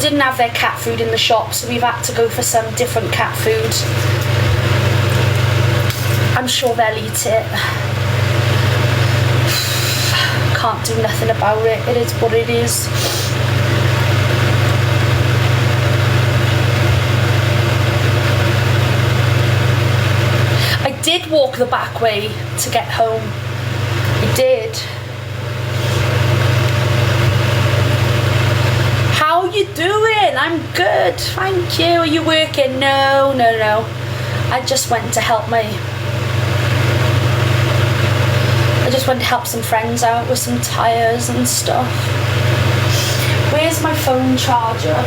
didn't have their cat food in the shop, so we've had to go for some different cat food. I'm sure they'll eat it. Can't do nothing about it. It is what it is. I did walk the back way to get home. I did. How you doing? I'm good, thank you. Are you working? No. I just went to help some friends out with some tyres and stuff. Where's my phone charger?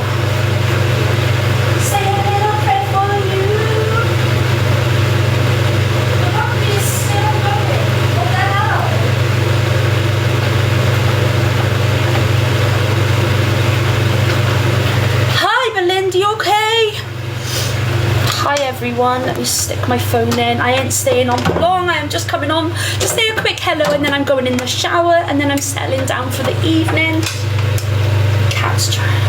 Say a little prayer for you. The battery is still going. What the hell? Hi Belinda, you okay? Hi everyone, let me stick my phone in. I ain't staying on for long, I am just coming on to say a quick hello, and then I'm going in the shower, and then I'm settling down for the evening. Cat's trying.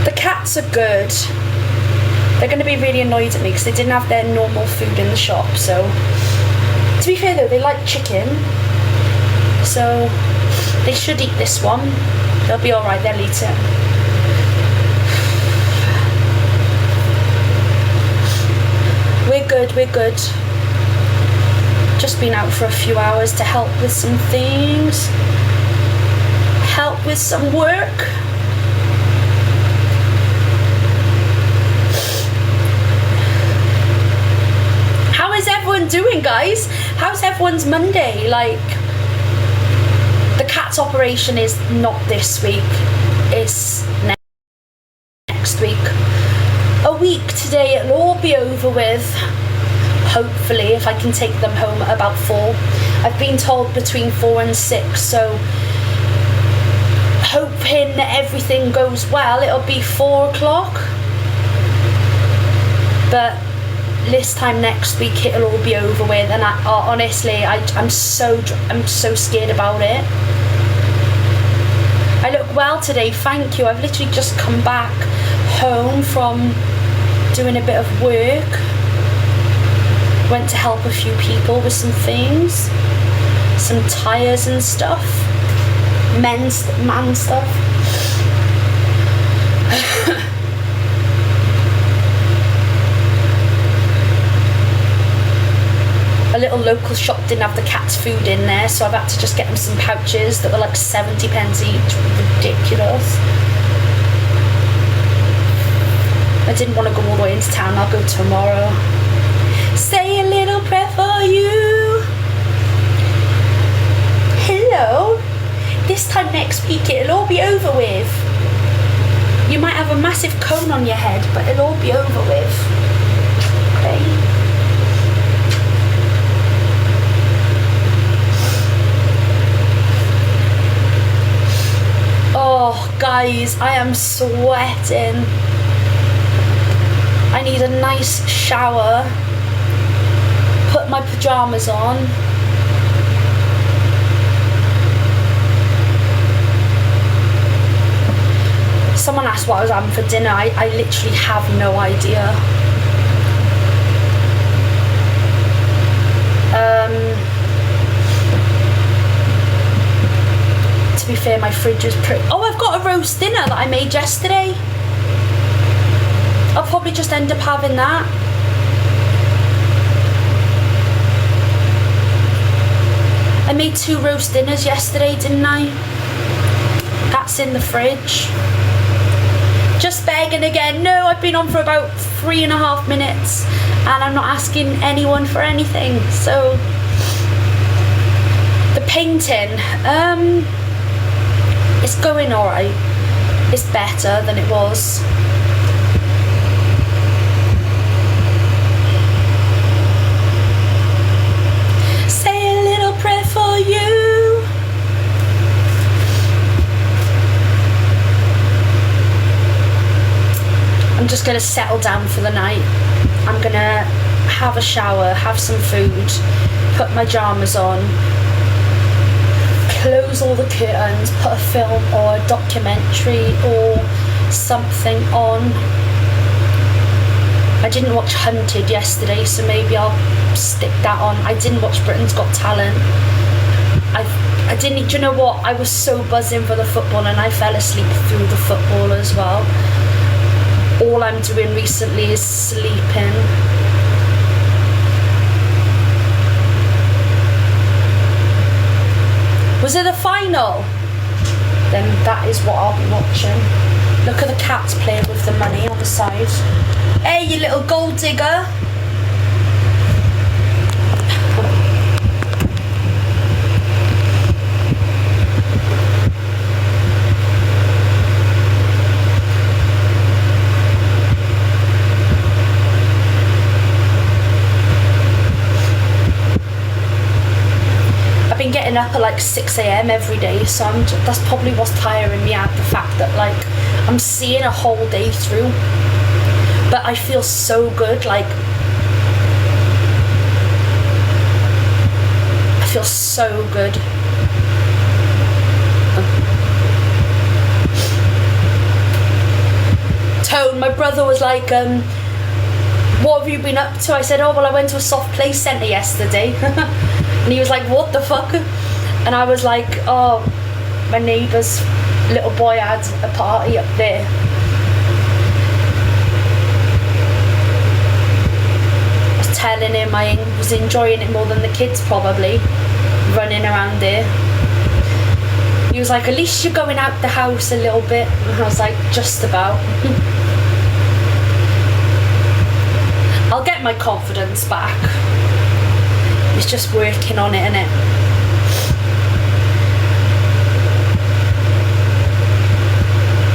The cats are good. They're going to be really annoyed at me because they didn't have their normal food in the shop, so... To be fair though, they like chicken, so they should eat this one. They'll be alright, they'll eat it. We're good. Just been out for a few hours to help with some things. Help with some work. How is everyone doing, guys? How's everyone's Monday? Like, the cat's operation is not this week. It's next week. A week today, it'll all be over with, hopefully, if I can take them home at about 4. I've been told between 4 and 6, so hoping that everything goes well, it'll be 4 o'clock. But this time next week, it'll all be over with, and honestly, I'm so scared about it. I look well today, thank you. I've literally just come back home from doing a bit of work. Went to help a few people with some things, some tyres and stuff, man stuff. A little local shop didn't have the cat's food in there, so I've had to just get them some pouches that were like 70 pence each. Ridiculous. I didn't want to go all the way into town, I'll go tomorrow. Say a little prayer for you. Hello. This time next week it'll all be over with. You might have a massive cone on your head, but it'll all be over with. Okay. Oh, guys, I am sweating. I need a nice shower, put my pyjamas on. Someone asked what I was having for dinner. I literally have no idea. To be fair, my fridge is pretty... Oh, I've got a roast dinner that I made yesterday. I'll probably just end up having that. I made 2 roast dinners yesterday, didn't I? That's in the fridge. Just begging again. No, I've been on for about 3.5 minutes and I'm not asking anyone for anything. So, the painting, it's going alright. It's better than it was. You. I'm just going to settle down for the night. I'm going to have a shower, have some food, put my pyjamas on, close close all the curtains, put a film or a documentary or something on. I didn't watch Hunted yesterday, so maybe I'll stick that on. I didn't watch Britain's Got Talent. I didn't, do you know what? I was so buzzing for the football and I fell asleep through the football as well. All I'm doing recently is sleeping. Was it the final? Then that is what I'll be watching. Look at the cats playing with the money on the side. Hey, you little gold digger. Been getting up at like 6 a.m. every day, so that's probably what's tiring me out, the fact that like I'm seeing a whole day through, but I feel so good. Like I feel so good. Tone, my brother was like, what have you been up to? I said, oh well, I went to a soft play centre yesterday. And he was like, what the fuck? And I was like, oh, my neighbour's little boy had a party up there. I was telling him I was enjoying it more than the kids probably, running around there. He was like, at least you're going out the house a little bit. And I was like, just about. I'll get my confidence back. It's just working on it, innit?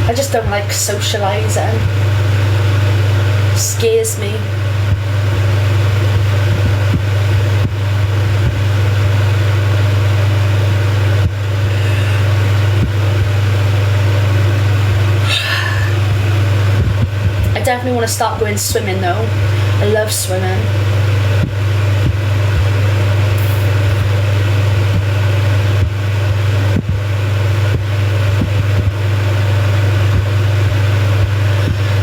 I just don't like socialising. Scares me. I definitely want to start going swimming though. I love swimming.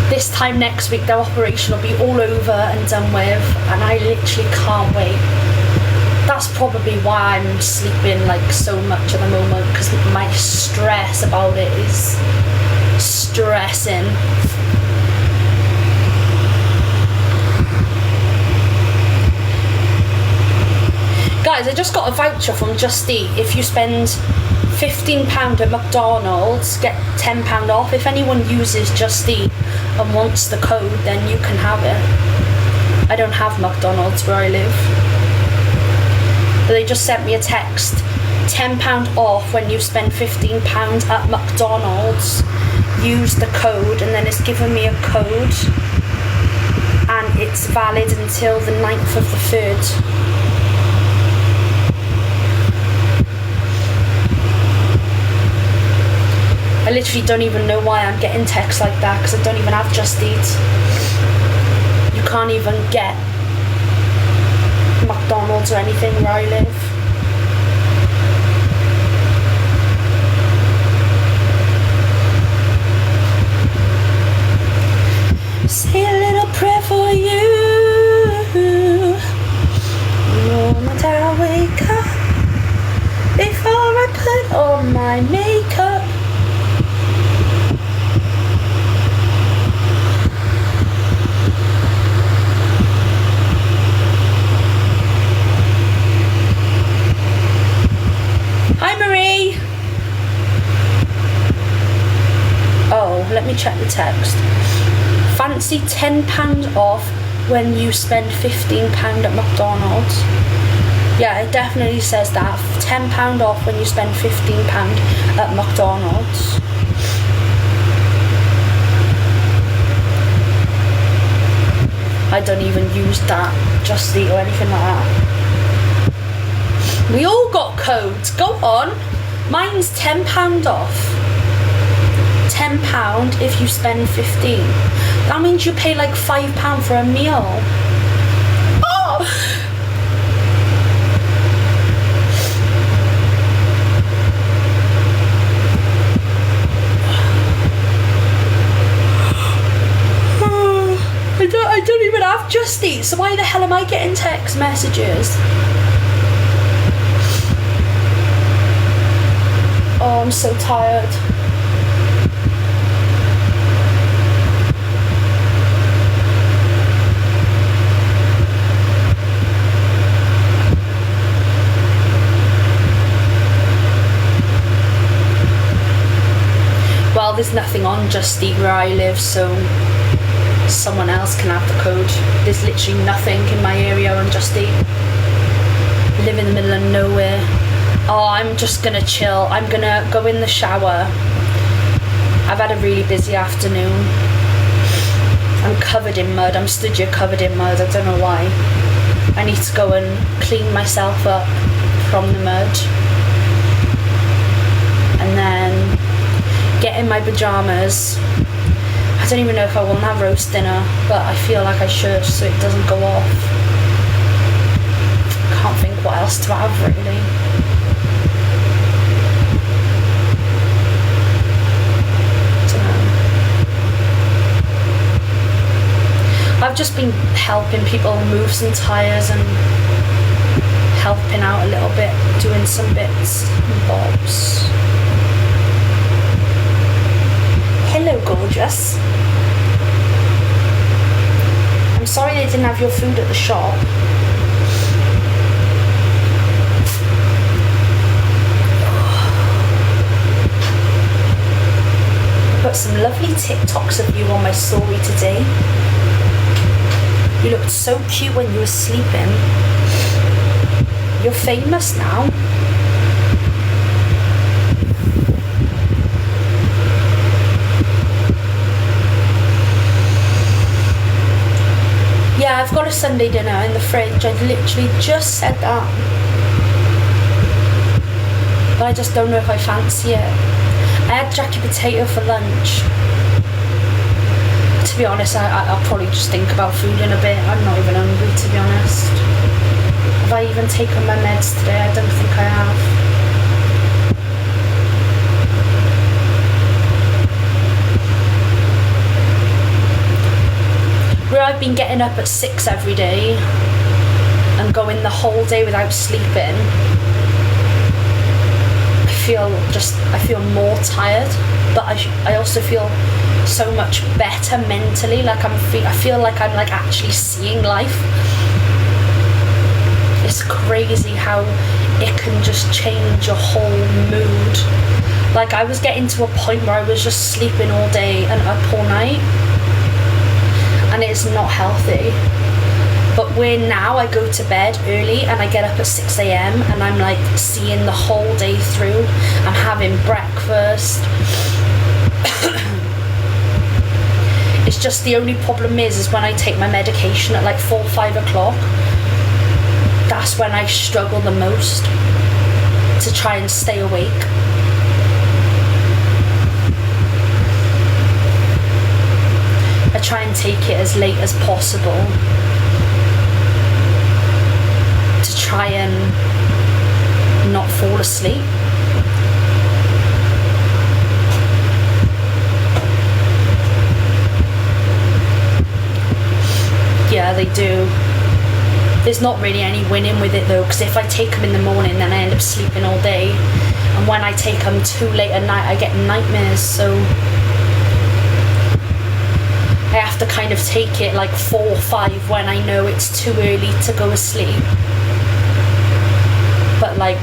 This time next week their operation will be all over and done with, and I literally can't wait. That's probably why I'm sleeping like so much at the moment, because my stress about it is stressing. Guys, I just got a voucher from Just Eat. If you spend £15 at McDonald's, get £10 off. If anyone uses Just Eat and wants the code, then you can have it. I don't have McDonald's where I live. But they just sent me a text. £10 off when you spend £15 at McDonald's. Use the code, and then it's given me a code. And it's valid until the 9th of the 3rd. I literally don't even know why I'm getting texts like that, because I don't even have Just Eat. You can't even get McDonald's or anything where I live. Say a little prayer for you. The moment I wake up, before I put on my makeup. Hi Marie! Oh, let me check the text. Fancy £10 off when you spend £15 at McDonald's. Yeah, it definitely says that. £10 off when you spend £15 at McDonald's. I don't even use that Just Eat or anything like that. We all got codes. Go on. Mine's £10 off. £10 if you spend 15. That means you pay like £5 for a meal. Oh! Justy, so why the hell am I getting text messages? Oh, I'm so tired. Well, there's nothing on Just Eat where I live, so someone else can have the code. There's literally nothing in my area on Just Eat. I live in the middle of nowhere. Oh, I'm just gonna chill. I'm gonna go in the shower. I've had a really busy afternoon. I'm covered in mud. I'm stood here covered in mud. I don't know why. I need to go and clean myself up from the mud. And then get in my pyjamas. I don't even know if I want to have roast dinner, but I feel like I should so it doesn't go off. Can't think what else to have really. I've just been helping people move some tyres and helping out a little bit, doing some bits and bobs. Hello, gorgeous. I'm sorry they didn't have your food at the shop. I put some lovely TikToks of you on my story today. You looked so cute when you were sleeping. You're famous now. Yeah, I've got a Sunday dinner in the fridge. I literally just said that. But I just don't know if I fancy it. I had jacket potato for lunch. To be honest, I'll probably just think about food in a bit. I'm not even hungry, to be honest. Have I even taken my meds today? I don't think I have. Where I've been getting up at 6 every day and going the whole day without sleeping, I feel more tired, but I also feel so much better mentally. Like I feel like I'm like actually seeing life. It's crazy how it can just change your whole mood. Like I was getting to a point where I was just sleeping all day and up all night, and it's not healthy. But where now I go to bed early and I get up at 6 a.m. and I'm like seeing the whole day through. I'm having breakfast. It's just the only problem is when I take my medication at like 4 or 5 o'clock, that's when I struggle the most to try and stay awake. I try and take it as late as possible to try and not fall asleep. Yeah, they do. There's not really any winning with it though, because if I take them in the morning then I end up sleeping all day, and when I take them too late at night I get nightmares, so I have to kind of take it like 4 or 5 when I know it's too early to go to sleep. But like,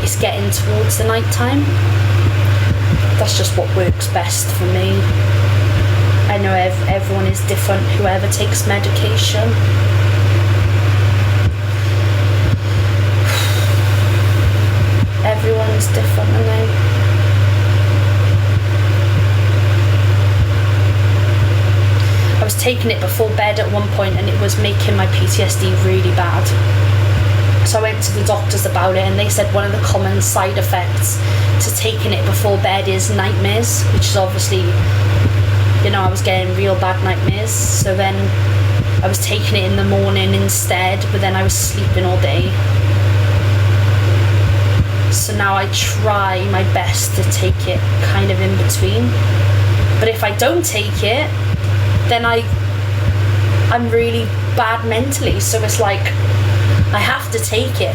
it's getting towards the night time. That's just what works best for me. I know everyone is different, whoever takes medication. Everyone's different, aren't they? I was taking it before bed at one point and it was making my PTSD really bad. So I went to the doctors about it and they said one of the common side effects to taking it before bed is nightmares, which is obviously, you know, I was getting real bad nightmares. So then I was taking it in the morning instead, but then I was sleeping all day. So now I try my best to take it kind of in between. But if I don't take it, then I I'm really bad mentally, so it's like I have to take it.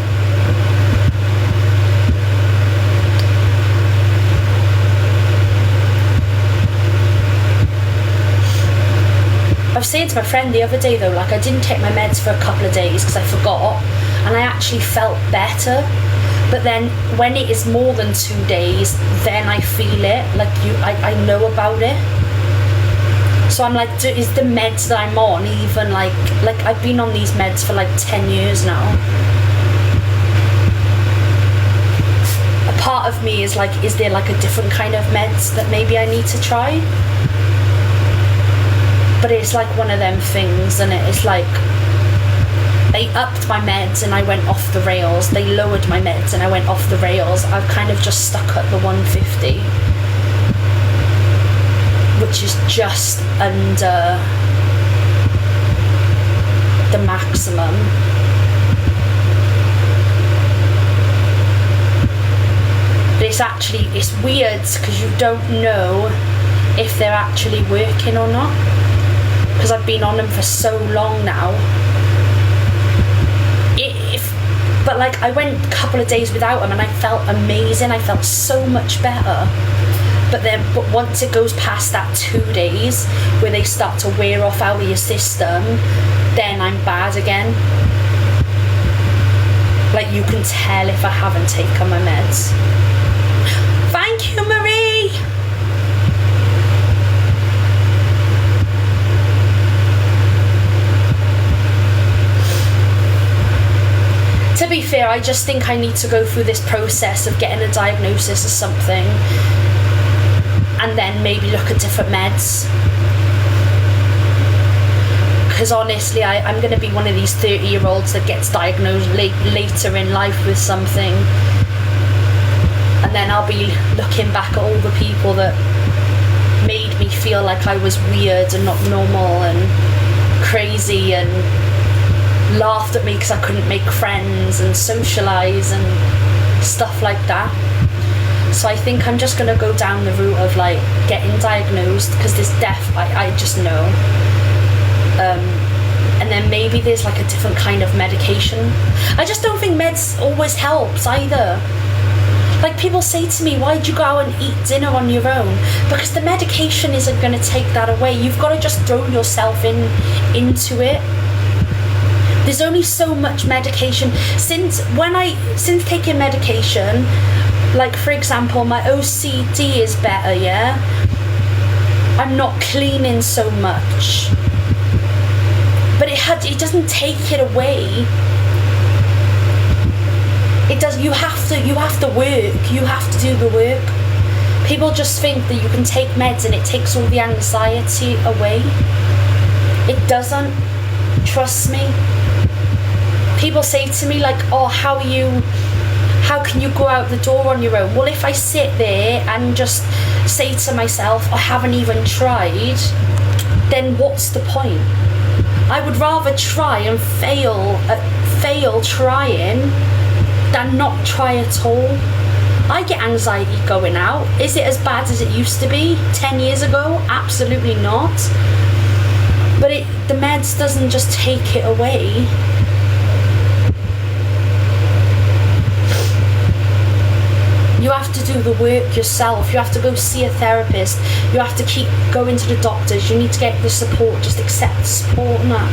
I was saying to my friend the other day though, like I didn't take my meds for a couple of days because I forgot, and I actually felt better. But then when it is more than 2 days, then I feel it, like I know about it. So I'm like, is the meds that I'm on even like I've been on these meds for like 10 years now. A part of me is like, is there like a different kind of meds that maybe I need to try? But it's like one of them things, and it's like they upped my meds and I went off the rails. They lowered my meds and I went off the rails. I've kind of just stuck at the 150, which is just under the maximum. But it's weird because you don't know if they're actually working or not, because I've been on them for so long now. But like I went a couple of days without them and I felt amazing. I felt so much better. But once it goes past that 2 days where they start to wear off out of your system, then I'm bad again. Like you can tell if I haven't taken my meds. Thank you, Marie. To be fair, I just think I need to go through this process of getting a diagnosis of something and then maybe look at different meds. Because honestly, I'm going to be one of these 30-year-olds that gets diagnosed later in life with something, and then I'll be looking back at all the people that made me feel like I was weird and not normal and crazy and laughed at me because I couldn't make friends and socialise and stuff like that. So I think I'm just going to go down the route of like getting diagnosed, because there's I just know. And then maybe there's like a different kind of medication. I just don't think meds always helps either. Like people say to me, why'd you go out and eat dinner on your own? Because the medication isn't going to take that away. You've got to just throw yourself into it. There's only so much medication. Since taking medication, like for example, my OCD is better, yeah? I'm not cleaning so much. But it doesn't take it away. It does. You have to work. You have to do the work. People just think that you can take meds and it takes all the anxiety away. It doesn't. Trust me. People say to me like, oh, how can you go out the door on your own? Well, if I sit there and just say to myself, I haven't even tried, then what's the point? I would rather try and fail trying than not try at all. I get anxiety going out. Is it as bad as it used to be 10 years ago? Absolutely not. But the meds doesn't just take it away. You have to do the work yourself. You have to go see a therapist. You have to keep going to the doctors. You need to get the support. Just accept the support and that.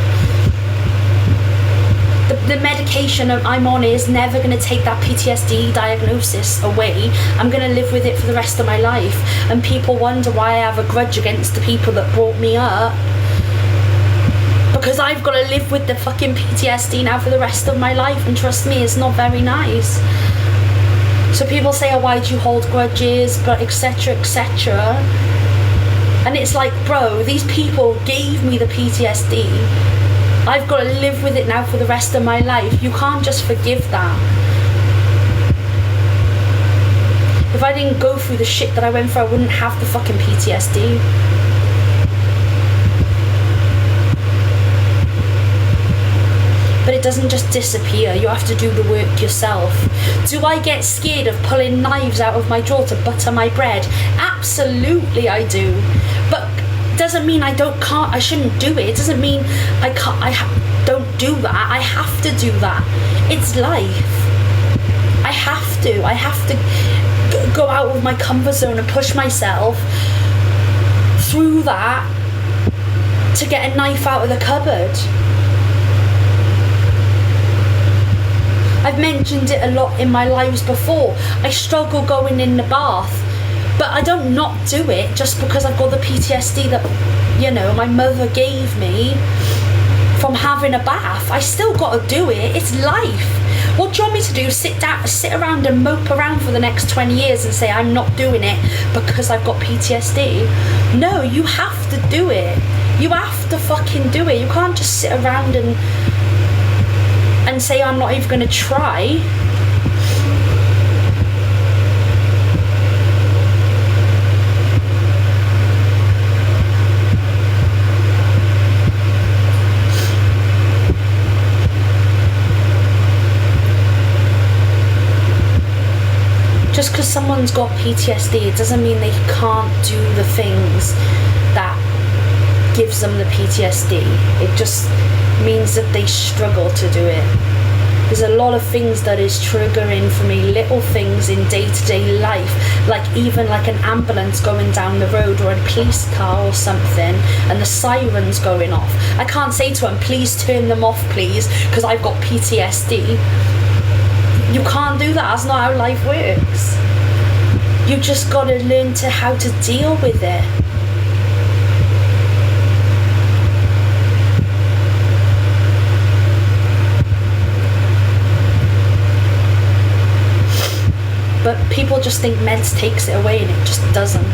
The medication I'm on is never going to take that PTSD diagnosis away. I'm going to live with it for the rest of my life. And people wonder why I have a grudge against the people that brought me up. Because I've got to live with the fucking PTSD now for the rest of my life. And trust me, it's not very nice. So people say, oh, why do you hold grudges, but etc, etc. And it's like, bro, these people gave me the PTSD. I've got to live with it now for the rest of my life. You can't just forgive that. If I didn't go through the shit that I went through, I wouldn't have the fucking PTSD. But it doesn't just disappear. You have to do the work yourself. Do I get scared of pulling knives out of my drawer to butter my bread? Absolutely I do. But doesn't mean I shouldn't do it. It doesn't mean don't do that. I have to do that. It's life. I have to go out of my comfort zone and push myself through that to get a knife out of the cupboard. I've mentioned it a lot in my lives before. I struggle going in the bath, but I don't not do it just because I've got the PTSD that, you know, my mother gave me from having a bath. I still got to do it. It's life. What do you want me to do? Sit around and mope around for the next 20 years and say I'm not doing it because I've got PTSD? No, you have to do it. You have to fucking do it. You can't just sit around and say I'm not even going to try. Just because someone's got PTSD, it doesn't mean they can't do the things that gives them the PTSD. It just means that they struggle to do it. There's a lot of things that is triggering for me, little things in day-to-day life, like even like an ambulance going down the road or a police car or something and the sirens going off. I can't say to them, please turn them off please, because I've got PTSD. You can't do that. That's not how life works. You just got to learn how to deal with it. But people just think meds takes it away, and it just doesn't.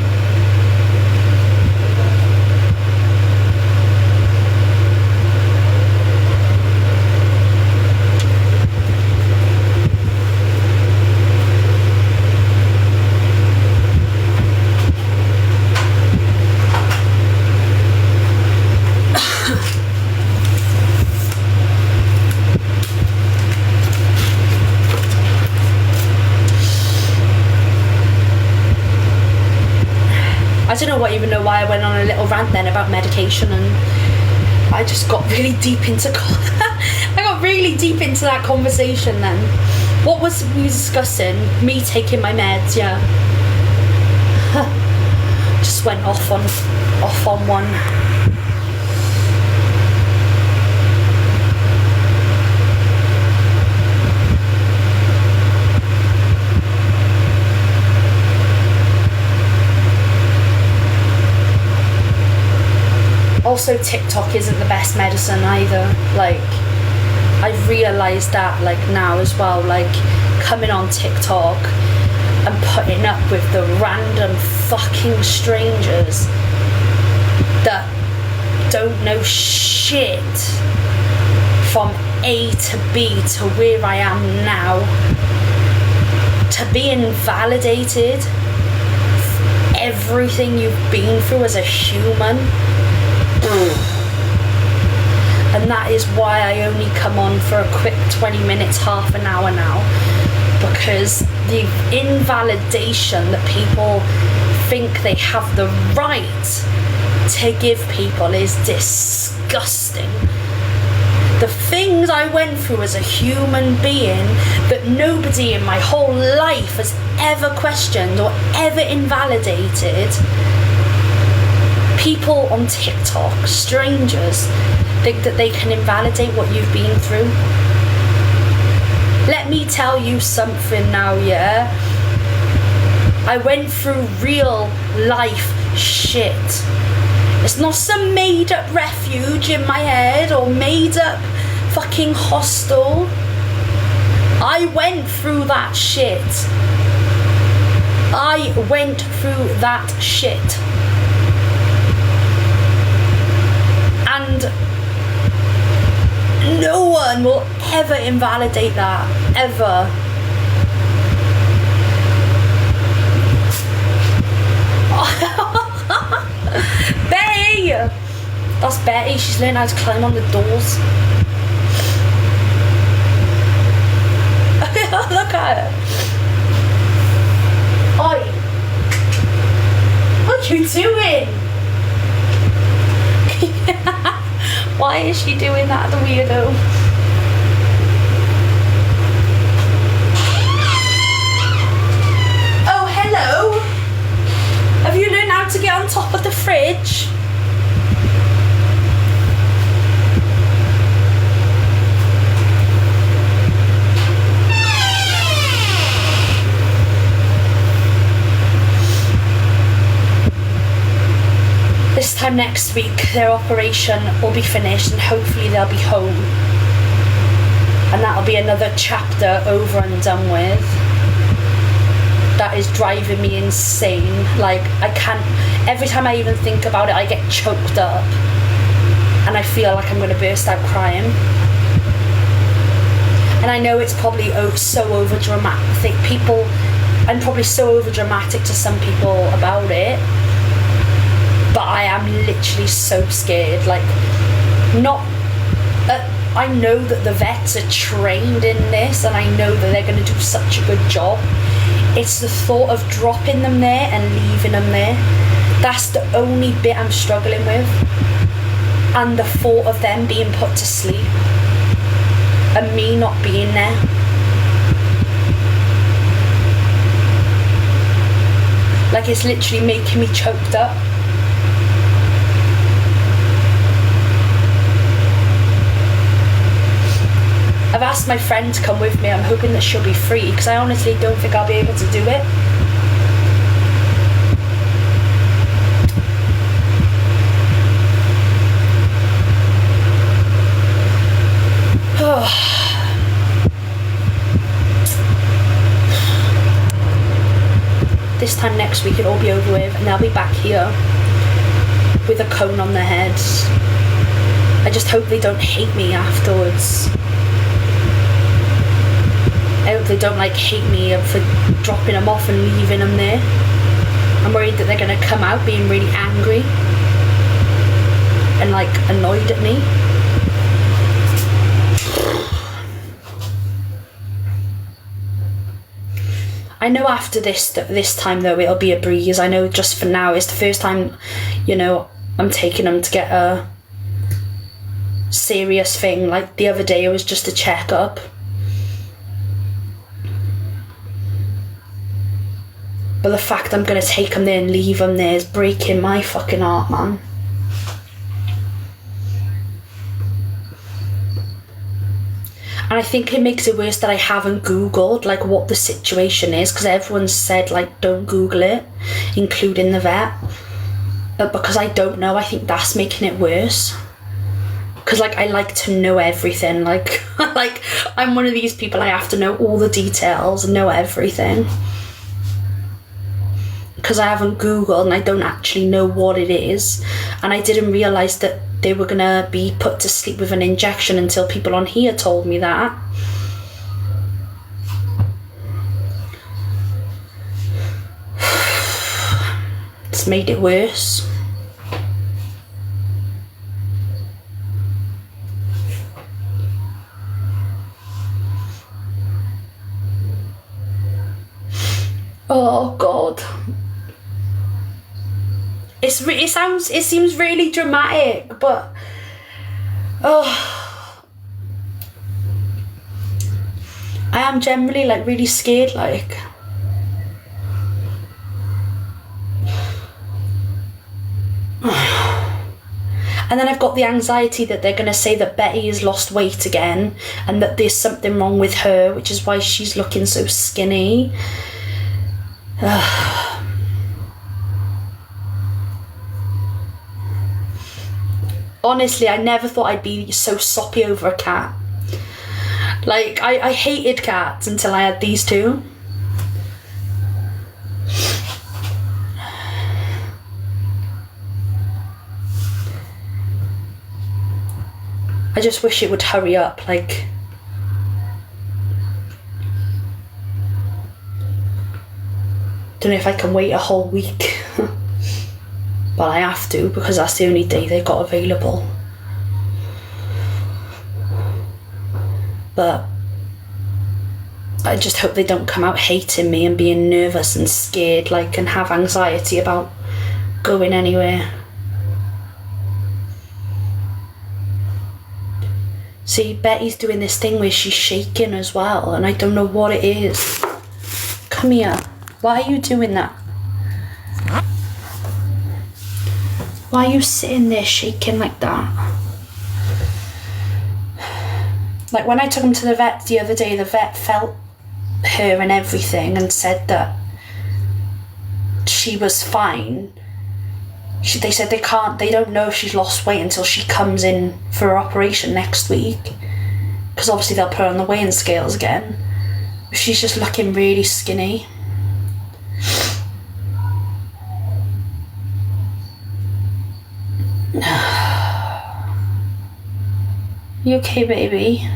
I don't even know why I went on a little rant then about medication, and I just got really deep into that conversation then. What was we discussing? Me taking my meds, yeah. Just went off on one. Also, TikTok isn't the best medicine either. Like, I've realised that like now as well, like coming on TikTok and putting up with the random fucking strangers that don't know shit from A to B to where I am now, to be invalidated for everything you've been through as a human. And that is why I only come on for a quick 20 minutes, half an hour now, because the invalidation that people think they have the right to give people is disgusting. The things I went through as a human being that nobody in my whole life has ever questioned or ever invalidated. People on TikTok, strangers, think that they can invalidate what you've been through. Let me tell you something now, yeah? I went through real life shit. It's not some made up refuge in my head or made up fucking hostel. I went through that shit. I went through that shit. And no one will ever invalidate that, ever. Betty! That's Betty, she's learning how to climb on the doors. Look at her. Oi! What are you doing? is she doing that, the weirdo? Oh, hello. Have you learned how to get on top of the fridge? This time next week, their operation will be finished and hopefully they'll be home. And that'll be another chapter over and done with. That is driving me insane. Like, I can't, every time I even think about it, I get choked up. And I feel like I'm going to burst out crying. And I know it's probably so over dramatic. I'm probably so over dramatic to some people about it. But I am literally so scared. Like, I know that the vets are trained in this and I know that they're going to do such a good job. It's the thought of dropping them there and leaving them there. That's the only bit I'm struggling with. And the thought of them being put to sleep and me not being there. Like, it's literally making me choked up. I've asked my friend to come with me. I'm hoping that she'll be free because I honestly don't think I'll be able to do it. This time next week it'll all be over with and they'll be back here with a cone on their heads. I just hope they don't hate me afterwards. I hope they don't hate me for dropping them off and leaving them there. I'm worried that they're going to come out being really angry and annoyed at me. I know after this time though it'll be a breeze. I know just for now it's the first time, I'm taking them to get a serious thing. Like the other day it was just a checkup. But the fact I'm going to take them there and leave them there is breaking my fucking heart, man. And I think it makes it worse that I haven't Googled, what the situation is. Because everyone's said, don't Google it, including the vet. But because I don't know, I think that's making it worse. Because, I like to know everything. I'm one of these people, I have to know all the details and know everything. Because I haven't Googled and I don't actually know what it is. And I didn't realise that they were going to be put to sleep with an injection until people on here told me that. It's made it worse. Oh God. It seems really dramatic, but I am generally really scared, and then I've got the anxiety that they're going to say that Betty has lost weight again and that there's something wrong with her, which is why she's looking so skinny. Honestly, I never thought I'd be so soppy over a cat. I hated cats until I had these two. I just wish it would hurry up, don't know if I can wait a whole week. But I have to because that's the only day they got available. But I just hope they don't come out hating me and being nervous and scared, and have anxiety about going anywhere. See, Betty's doing this thing where she's shaking as well, and I don't know what it is. Come here. Why are you doing that? Why are you sitting there shaking like that? Like when I took him to the vet the other day, the vet felt her and everything and said that she was fine. They said they don't know if she's lost weight until she comes in for her operation next week, because obviously they'll put her on the weighing scales again. She's just looking really skinny. You okay, baby?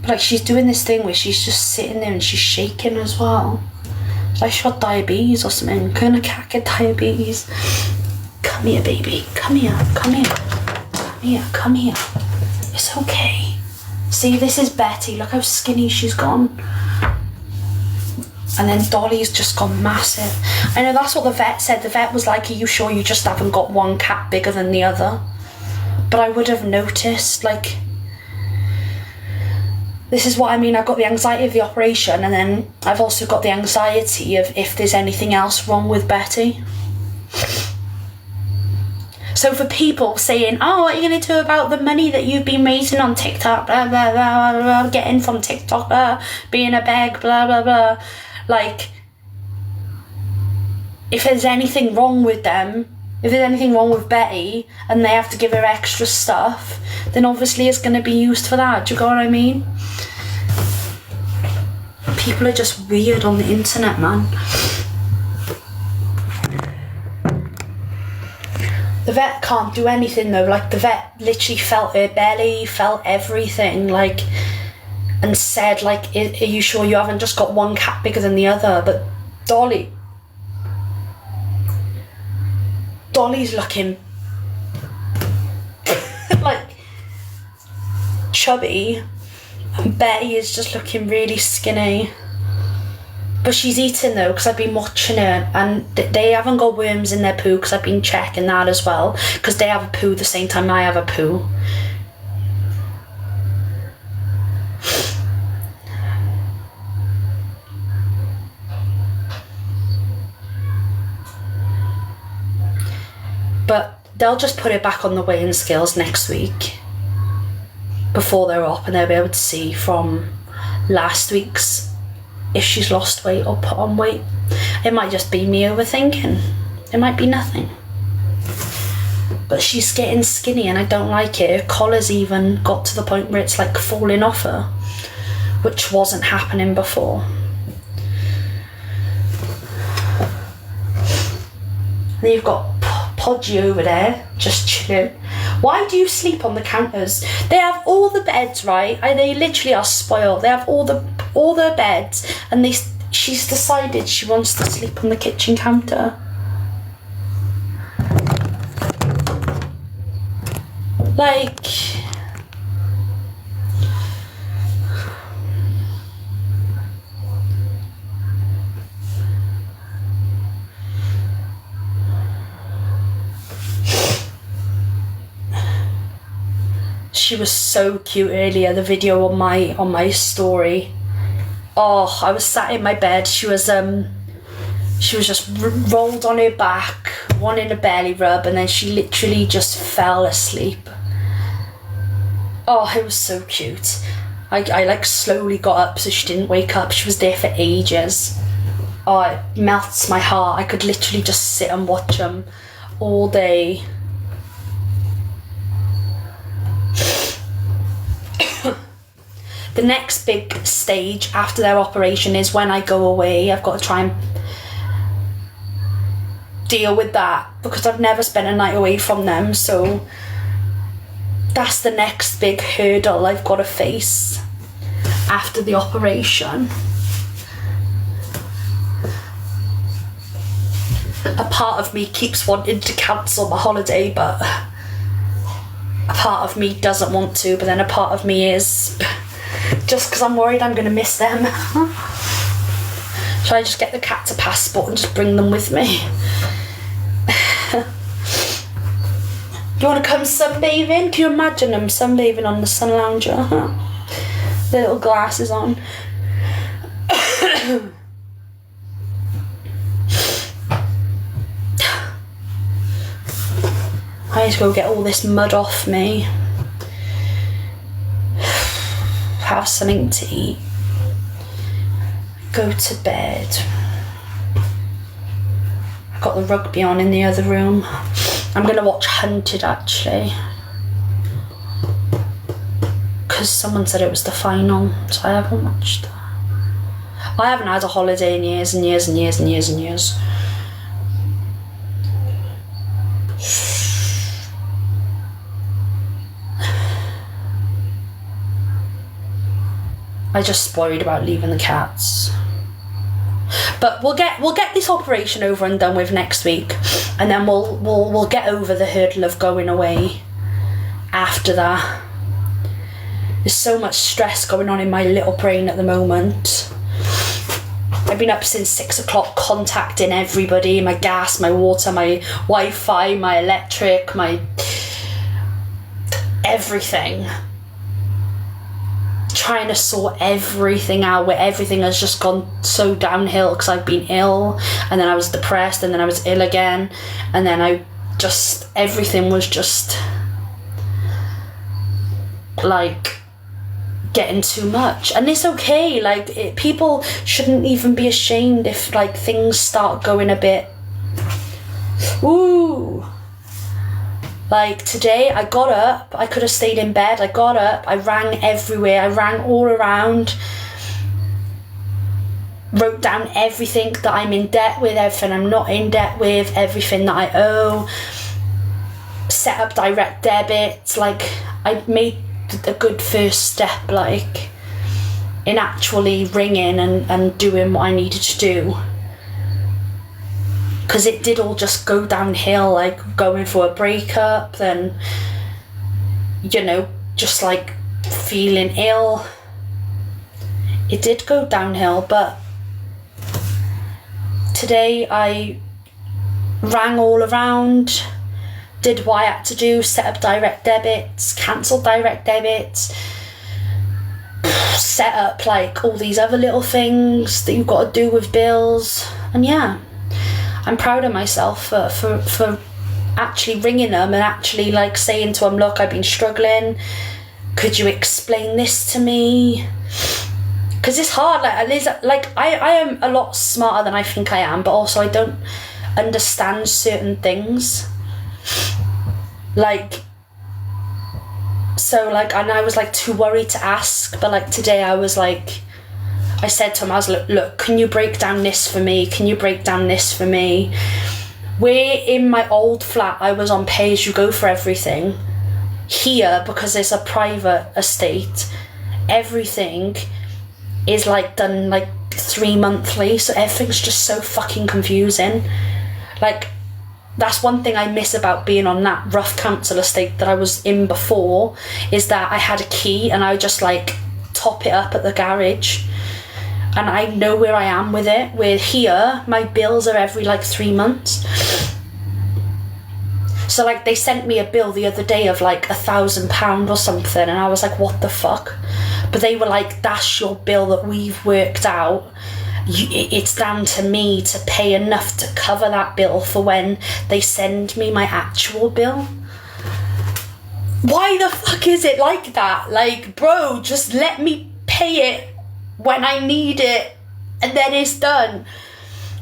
But like, she's doing this thing where she's just sitting there and she's shaking as well. Like she's got diabetes or something. Can a cat get diabetes? Come here, baby. Come here. Come here. Come here. Come here. It's okay. See, this is Betty. Look how skinny she's gone. And then Dolly's just gone massive. I know that's what the vet said. The vet was like, are you sure you just haven't got one cat bigger than the other? But I would have noticed, like, this is what I mean. I've got the anxiety of the operation, and then I've also got the anxiety of if there's anything else wrong with Betty. So for people saying, oh, what are you going to do about the money that you've been raising on TikTok, blah, blah, blah, blah, blah, getting from TikTok, being a beg, blah, blah, blah. Like, if there's anything wrong with them, if there's anything wrong with Betty and they have to give her extra stuff, then obviously it's going to be used for that. Do you get what I mean? People are just weird on the internet, man. The vet can't do anything though. Like, the vet literally felt her belly, felt everything, like, and said, like, are you sure you haven't just got one cat bigger than the other? But Dolly's looking like chubby, and Betty is just looking really skinny. But she's eating though, because I've been watching her, and they haven't got worms in their poo, because I've been checking that as well, because they have a poo the same time I have a poo. But they'll just put it back on the weighing scales next week before they're up, and they'll be able to see from last week's if she's lost weight or put on weight. It might just be me overthinking. It might be nothing. But she's getting skinny and I don't like it. Her collar's even got to the point where it's like falling off her, which wasn't happening before. And then you've got Podgy over there, just chilling. Why do you sleep on the counters? They have all the beds, right? They literally are spoiled. They have all the beds, and she's decided she wants to sleep on the kitchen counter. Like, she was so cute earlier, the video on my story. Oh, I was sat in my bed. She was just rolled on her back, wanting a belly rub, and then she literally just fell asleep. Oh, it was so cute. I like slowly got up so she didn't wake up. She was there for ages. Oh, it melts my heart. I could literally just sit and watch them all day. The next big stage after their operation is when I go away. I've got to try and deal with that because I've never spent a night away from them, so that's the next big hurdle I've got to face after the operation. A part of me keeps wanting to cancel my holiday, but a part of me doesn't want to, but then a part of me is, just because I'm worried I'm going to miss them. Should I just get the cats a passport and just bring them with me? You want to come sunbathing? Can you imagine them sunbathing on the sun lounger? The little glasses on. I need to go get all this mud off me. Have something to eat. Go to bed. I've got the rugby on in the other room. I'm going to watch Hunted actually. Because someone said it was the final, so I haven't watched that. I haven't had a holiday in years and years and years and years and years. I just worried about leaving the cats. But we'll get this operation over and done with next week, and then we'll get over the hurdle of going away after that. There's so much stress going on in my little brain at the moment. I've been up since 6 o'clock contacting everybody, my gas, my water, my Wi-Fi, my electric, my everything. Trying to sort everything out, where everything has just gone so downhill because I've been ill, and then I was depressed, and then I was ill again, and then everything was just like getting too much. And it's okay, like people shouldn't even be ashamed if like things start going a bit ooh. Like today I got up, I could have stayed in bed, I got up, I rang everywhere, I rang all around, wrote down everything that I'm in debt with, everything I'm not in debt with, everything that I owe, set up direct debits. Like I made a good first step, like in actually ringing and doing what I needed to do. Because it did all just go downhill, like going for a breakup, then, you know, just like feeling ill. It did go downhill, but today I rang all around, did what I had to do, set up direct debits, cancelled direct debits, set up like all these other little things that you've got to do with bills, and yeah. I'm proud of myself for actually ringing them and actually like saying to them, look, I've been struggling. Could you explain this to me? Because it's hard. Like I am a lot smarter than I think I am, but also I don't understand certain things. Like, so like, and I was like too worried to ask, but like today I was like, I said to him, I was like, look, can you break down this for me? Can you break down this for me? Where in my old flat, I was on pay as you go for everything. Here, because it's a private estate, everything is like done like 3 monthly. So everything's just so fucking confusing. Like, that's one thing I miss about being on that rough council estate that I was in before, is that I had a key and I would just like top it up at the garage. And I know where I am with it. Where here, my bills are every like 3 months. So like they sent me a bill the other day of like £1,000 or something, and I was like, what the fuck? But they were like, that's your bill that we've worked out. It's down to me to pay enough to cover that bill for when they send me my actual bill. Why the fuck is it like that? Like, bro, just let me pay it when I need it, and then it's done.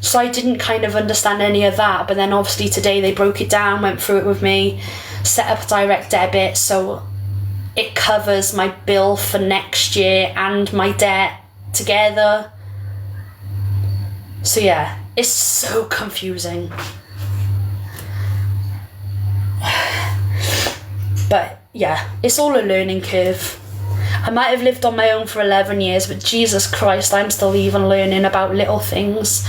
So I didn't kind of understand any of that, but then obviously today they broke it down, went through it with me, set up a direct debit so it covers my bill for next year and my debt together. So yeah, it's so confusing. But yeah, it's all a learning curve. I might have lived on my own for 11 years, but Jesus Christ, I'm still even learning about little things.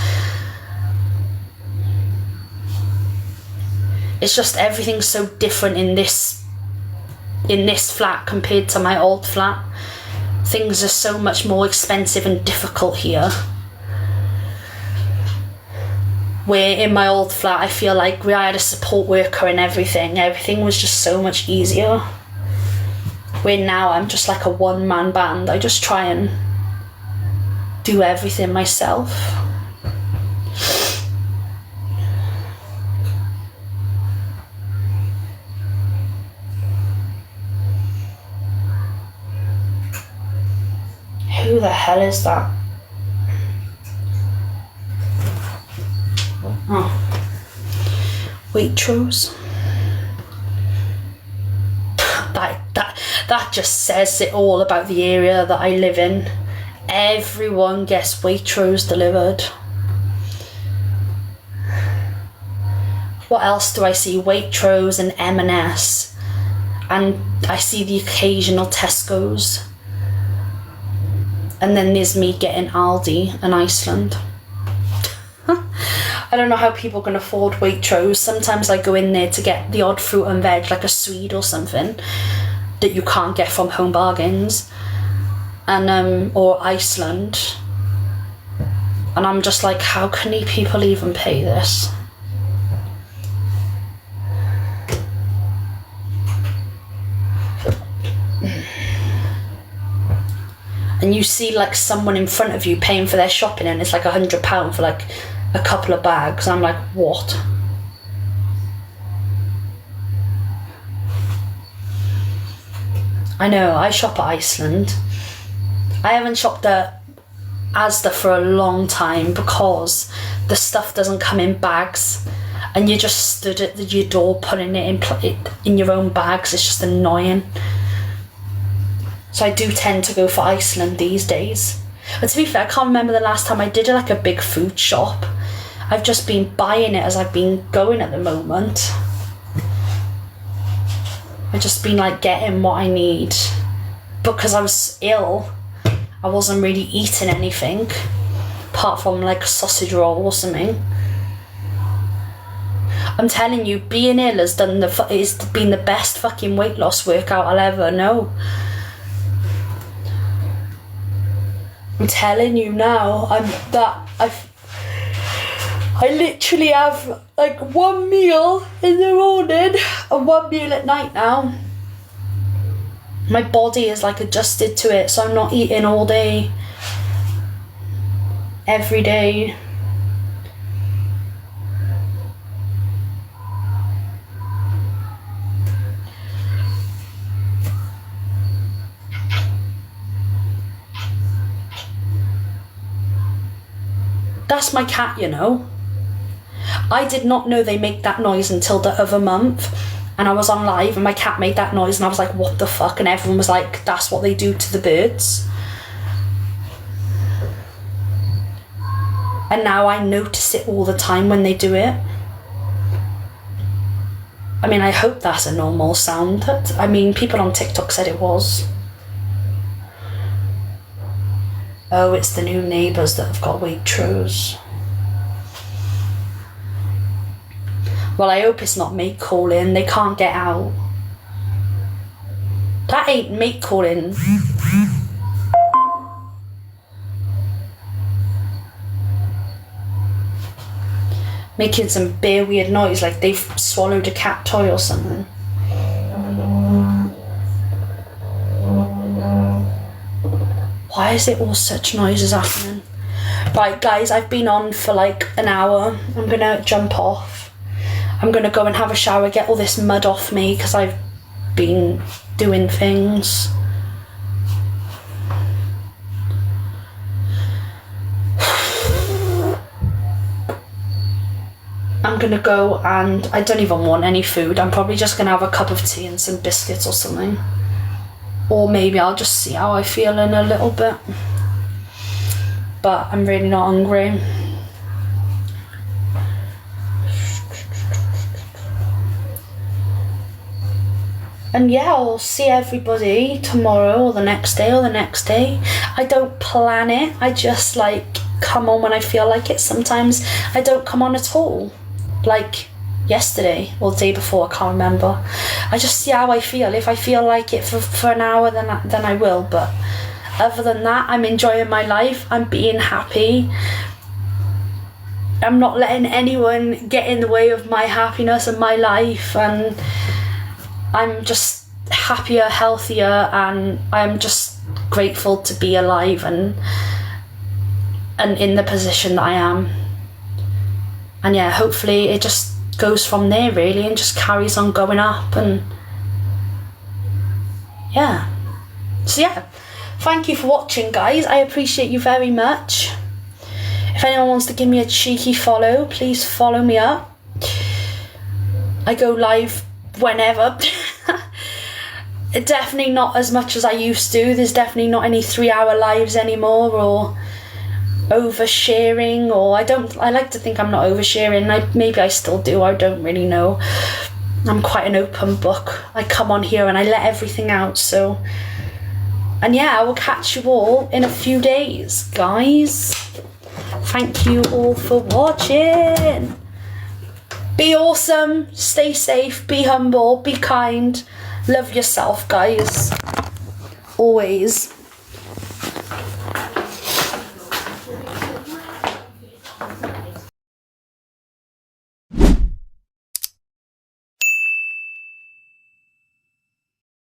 It's just everything's so different in this flat compared to my old flat. Things are so much more expensive and difficult here. Where in my old flat, I feel like I had a support worker and everything was just so much easier. Where now I'm just like a one-man band. I just try and do everything myself. Who the hell is that? Oh. Waitrose. That just says it all about the area that I live in. Everyone gets Waitrose delivered. What else do I see? Waitrose and M&S. And I see the occasional Tesco's. And then there's me getting Aldi in Iceland. I don't know how people can afford Waitrose. Sometimes I go in there to get the odd fruit and veg, like a Swede or something, that you can't get from Home Bargains, and or Iceland. And I'm just like, how can you people even pay this? And you see like someone in front of you paying for their shopping and it's like £100 for like a couple of bags. I'm like, what? I know, I shop at Iceland. I haven't shopped at Asda for a long time because the stuff doesn't come in bags and you just stood at your door putting it in your own bags. It's just annoying. So I do tend to go for Iceland these days. But to be fair, I can't remember the last time I did like a big food shop. I've just been buying it as I've been going at the moment. I've just been like getting what I need. Because I was ill, I wasn't really eating anything apart from like a sausage roll or something. I'm telling you, being ill has been the best fucking weight loss workout I'll ever know. I'm telling you now, I literally have like one meal in the morning and one meal at night now. My body is like adjusted to it, so I'm not eating all day, every day. That's my cat, you know. I did not know they make that noise until the other month, and I was on live and my cat made that noise and I was like, what the fuck? And everyone was like, that's what they do to the birds. And now I notice it all the time when they do it. I mean, I hope that's a normal sound. I mean, people on TikTok said it was. Oh, it's the new neighbours that have got Waitrose. Well, I hope it's not mate calling. They can't get out. That ain't mate calling. Making some bare weird noise like they've swallowed a cat toy or something. Why is it all such noises happening? Right, guys, I've been on for like an hour. I'm gonna jump off. I'm gonna go and have a shower, get all this mud off me because I've been doing things. I'm gonna go and I don't even want any food. I'm probably just gonna have a cup of tea and some biscuits or something. Or maybe I'll just see how I feel in a little bit. But I'm really not hungry. And yeah, I'll see everybody tomorrow or the next day or the next day. I don't plan it. I just like come on when I feel like it. Sometimes I don't come on at all. Like yesterday or the day before, I can't remember. I just see how I feel. If I feel like it for an hour, then I will. But other than that, I'm enjoying my life. I'm being happy. I'm not letting anyone get in the way of my happiness and my life, and I'm just happier, healthier, and I'm just grateful to be alive and in the position that I am. And yeah, hopefully it just goes from there really and just carries on going up. And yeah, so yeah, thank you for watching, guys. I appreciate you very much. If anyone wants to give me a cheeky follow, please follow me up. I go live whenever. Definitely not as much as I used to. There's definitely not any 3-hour lives anymore, or oversharing, or I like to think I'm not oversharing. Maybe I still do, I don't really know. I'm quite an open book. I come on here and I let everything out. So, and yeah, I will catch you all in a few days, guys. Thank you all for watching. Be awesome, stay safe, be humble, be kind, love yourself, guys. Always.